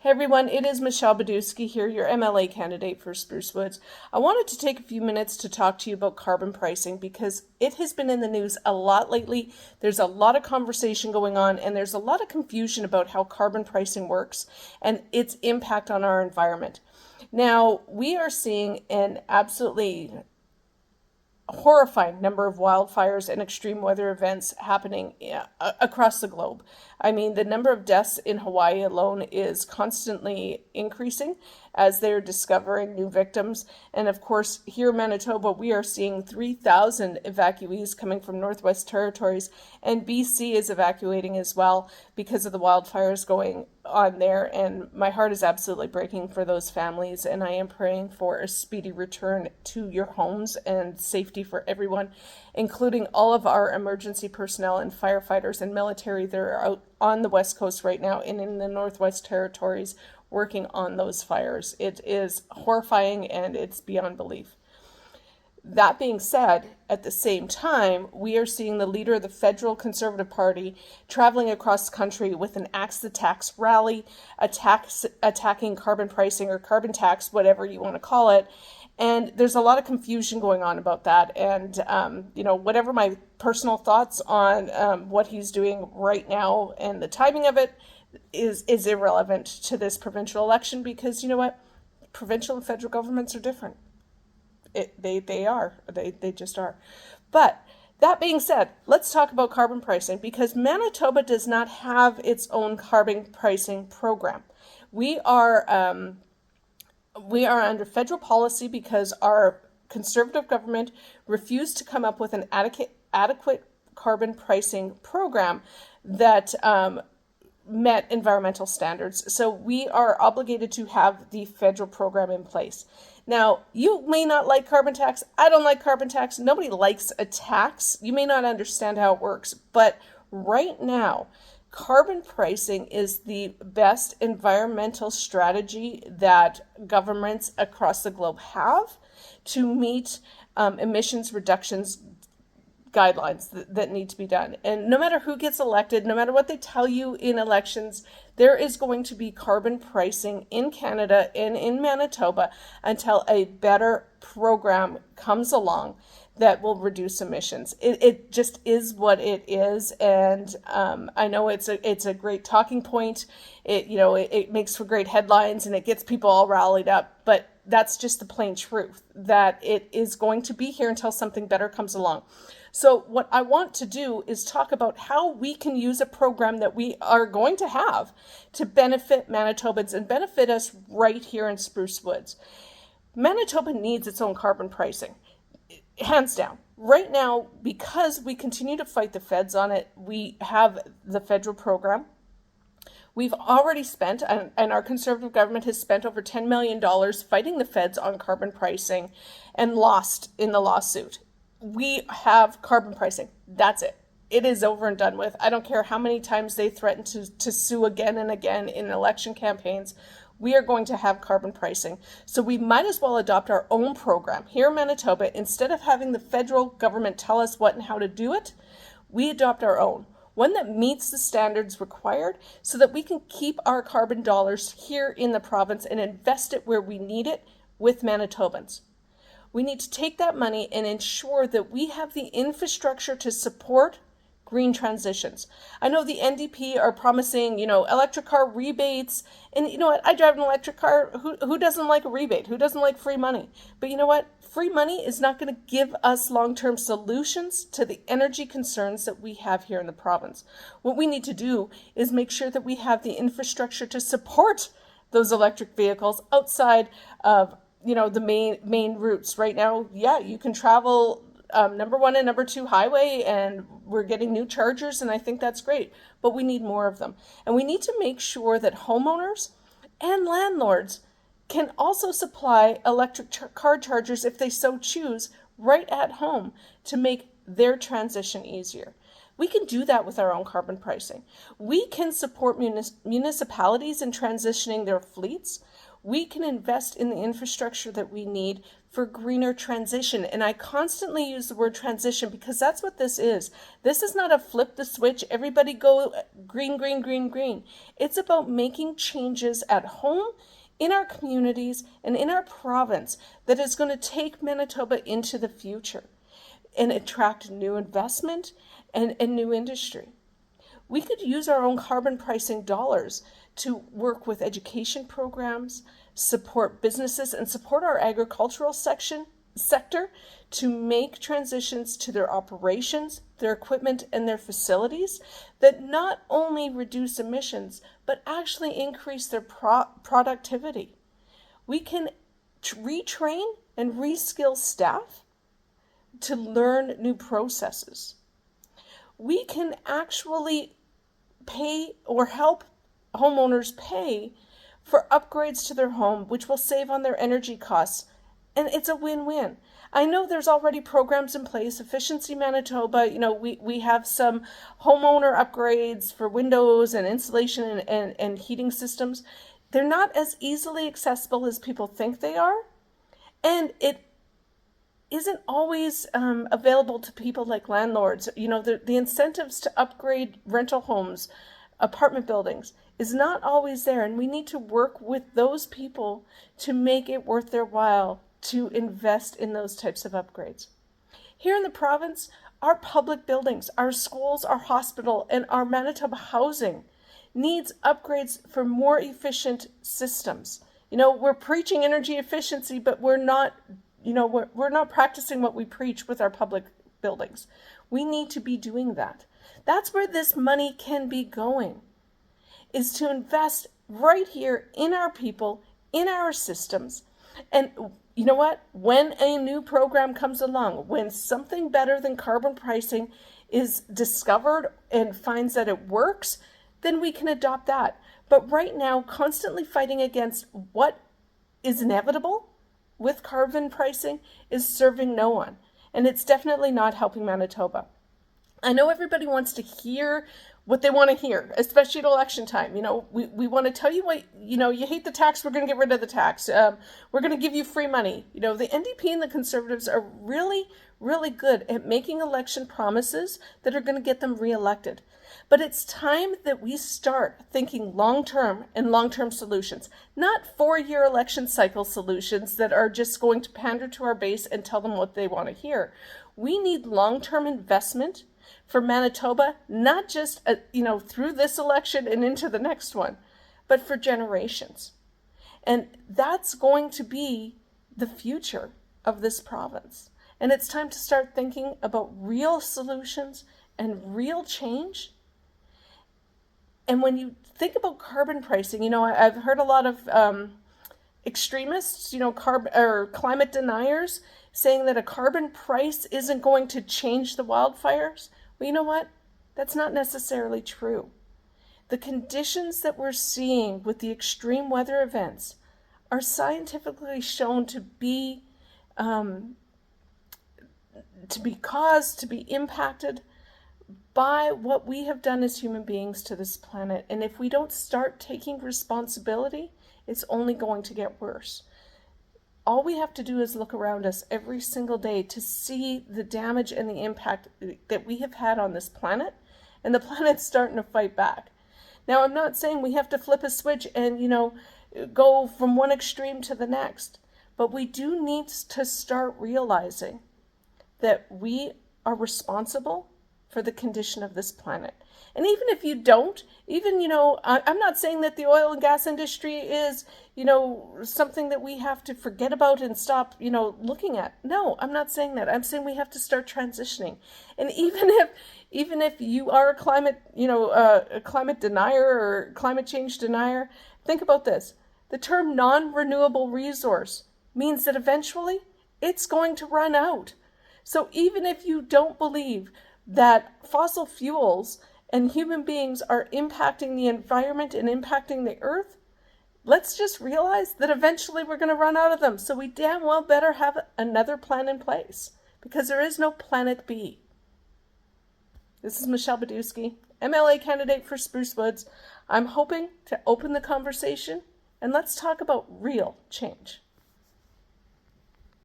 Hey everyone, it is Michelle Badusky here, your MLA candidate for Spruce Woods. I wanted to take a few minutes to talk to you about carbon pricing because it has been in the news a lot lately. There's a lot of conversation going on and there's a lot of confusion about how carbon pricing works and its impact on our environment. Now, we are seeing an absolutely horrifying number of wildfires and extreme weather events happening across the globe. I mean, the number of deaths in Hawaii alone is constantly increasing as they're discovering new victims. And of course, here in Manitoba, we are seeing 3,000 evacuees coming from Northwest Territories, and BC is evacuating as well because of the wildfires going on there. And my heart is absolutely breaking for those families, and I am praying for a speedy return to your homes and safety for everyone, including all of our emergency personnel and firefighters and military that are out on the West Coast right now and in the Northwest Territories working on those fires. It is horrifying and it's beyond belief. That being said, at the same time, we are seeing the leader of the Federal Conservative Party traveling across the country with an Axe the Tax rally, attacking carbon pricing or carbon tax, whatever you want to call it. And there's a lot of confusion going on about that. And, whatever my personal thoughts on what he's doing right now and the timing of it is irrelevant to this provincial election because you know what? Provincial and federal governments are different. They just are. But that being said, let's talk about carbon pricing because Manitoba does not have its own carbon pricing program. We are under federal policy because our Conservative government refused to come up with an adequate carbon pricing program that met environmental standards. So we are obligated to have the federal program in place. Now, you may not like carbon tax. I don't like carbon tax. Nobody likes a tax. You may not understand how it works, but right now, carbon pricing is the best environmental strategy that governments across the globe have to meet emissions reductions guidelines that need to be done. And no matter who gets elected, no matter what they tell you in elections, there is going to be carbon pricing in Canada and in Manitoba until a better program comes along that will reduce emissions. It just is what it is, and I know it's a great talking point. It makes for great headlines and it gets people all rallied up, but that's just the plain truth that it is going to be here until something better comes along. So what I want to do is talk about how we can use a program that we are going to have to benefit Manitobans and benefit us right here in Spruce Woods. Manitoba needs its own carbon pricing, hands down. Right now, because we continue to fight the feds on it, we have the federal program. We've already spent, and our Conservative government has spent over $10 million fighting the feds on carbon pricing and lost in the lawsuit. We have carbon pricing. That's it. It is over and done with. I don't care how many times they threaten to sue again and again in election campaigns. We are going to have carbon pricing. So we might as well adopt our own program here in Manitoba. Instead of having the federal government tell us what and how to do it, we adopt our own. One that meets the standards required so that we can keep our carbon dollars here in the province and invest it where we need it with Manitobans. We need to take that money and ensure that we have the infrastructure to support green transitions. I know the NDP are promising, electric car rebates. And you know what? I drive an electric car. Who doesn't like a rebate? Who doesn't like free money? But you know what? Free money is not going to give us long-term solutions to the energy concerns that we have here in the province. What we need to do is make sure that we have the infrastructure to support those electric vehicles outside of the main routes. Right now, you can travel number 1 and number 2 highway, and we're getting new chargers, and I think that's great, but we need more of them. And we need to make sure that homeowners and landlords can also supply electric car chargers if they so choose right at home to make their transition easier. We can do that with our own carbon pricing. We can support municipalities in transitioning their fleets. We can invest in the infrastructure that we need for greener transition. And I constantly use the word transition because that's what this is. This is not a flip the switch, everybody go green, green, green, green. It's about making changes at home, in our communities, and in our province that is going to take Manitoba into the future and attract new investment and new industry. We could use our own carbon pricing dollars to work with education programs, support businesses, and support our agricultural sector to make transitions to their operations, their equipment, and their facilities that not only reduce emissions, but actually increase their productivity. We can retrain and reskill staff to learn new processes. We can actually pay or help homeowners pay for upgrades to their home, which will save on their energy costs. And it's a win-win. I know there's already programs in place, Efficiency Manitoba, we have some homeowner upgrades for windows and insulation and heating systems. They're not as easily accessible as people think they are. And it isn't always available to people like landlords. The incentives to upgrade rental homes, apartment buildings, is not always there. And we need to work with those people to make it worth their while to invest in those types of upgrades. Here in the province, our public buildings, our schools, our hospital, and our Manitoba housing needs upgrades for more efficient systems. We're preaching energy efficiency, but we're not practicing what we preach with our public buildings. We need to be doing that. That's where this money can be going, is to invest right here in our people, in our systems. And you know what? When a new program comes along, when something better than carbon pricing is discovered and finds that it works, then we can adopt that. But right now, constantly fighting against what is inevitable with carbon pricing is serving no one. And it's definitely not helping Manitoba. I know everybody wants to hear what they want to hear, especially at election time. We want to tell you what, you hate the tax, we're going to get rid of the tax. We're going to give you free money. The NDP and the Conservatives are really, really good at making election promises that are going to get them reelected. But it's time that we start thinking long-term and long-term solutions, not 4-year election cycle solutions that are just going to pander to our base and tell them what they want to hear. We need long-term investment for Manitoba, not just through this election and into the next one, but for generations. And that's going to be the future of this province. And it's time to start thinking about real solutions and real change. And when you think about carbon pricing, I've heard a lot of extremists, climate deniers saying that a carbon price isn't going to change the wildfires. Well, you know what? That's not necessarily true. The conditions that we're seeing with the extreme weather events are scientifically shown to be impacted by what we have done as human beings to this planet. And if we don't start taking responsibility, it's only going to get worse. All we have to do is look around us every single day to see the damage and the impact that we have had on this planet, and the planet's starting to fight back. Now, I'm not saying we have to flip a switch and, go from one extreme to the next, but we do need to start realizing that we are responsible for the condition of this planet. And even if you don't, I'm not saying that the oil and gas industry is, something that we have to forget about and stop, looking at. No, I'm not saying that. I'm saying we have to start transitioning. And even if you are a climate, a climate denier or climate change denier, think about this. The term non-renewable resource means that eventually it's going to run out. So even if you don't believe that fossil fuels and human beings are impacting the environment and impacting the earth, let's just realize that eventually we're going to run out of them. So we damn well better have another plan in place, because there is no planet B. This is Michelle Badusky, MLA candidate for Spruce Woods. I'm hoping to open the conversation and let's talk about real change.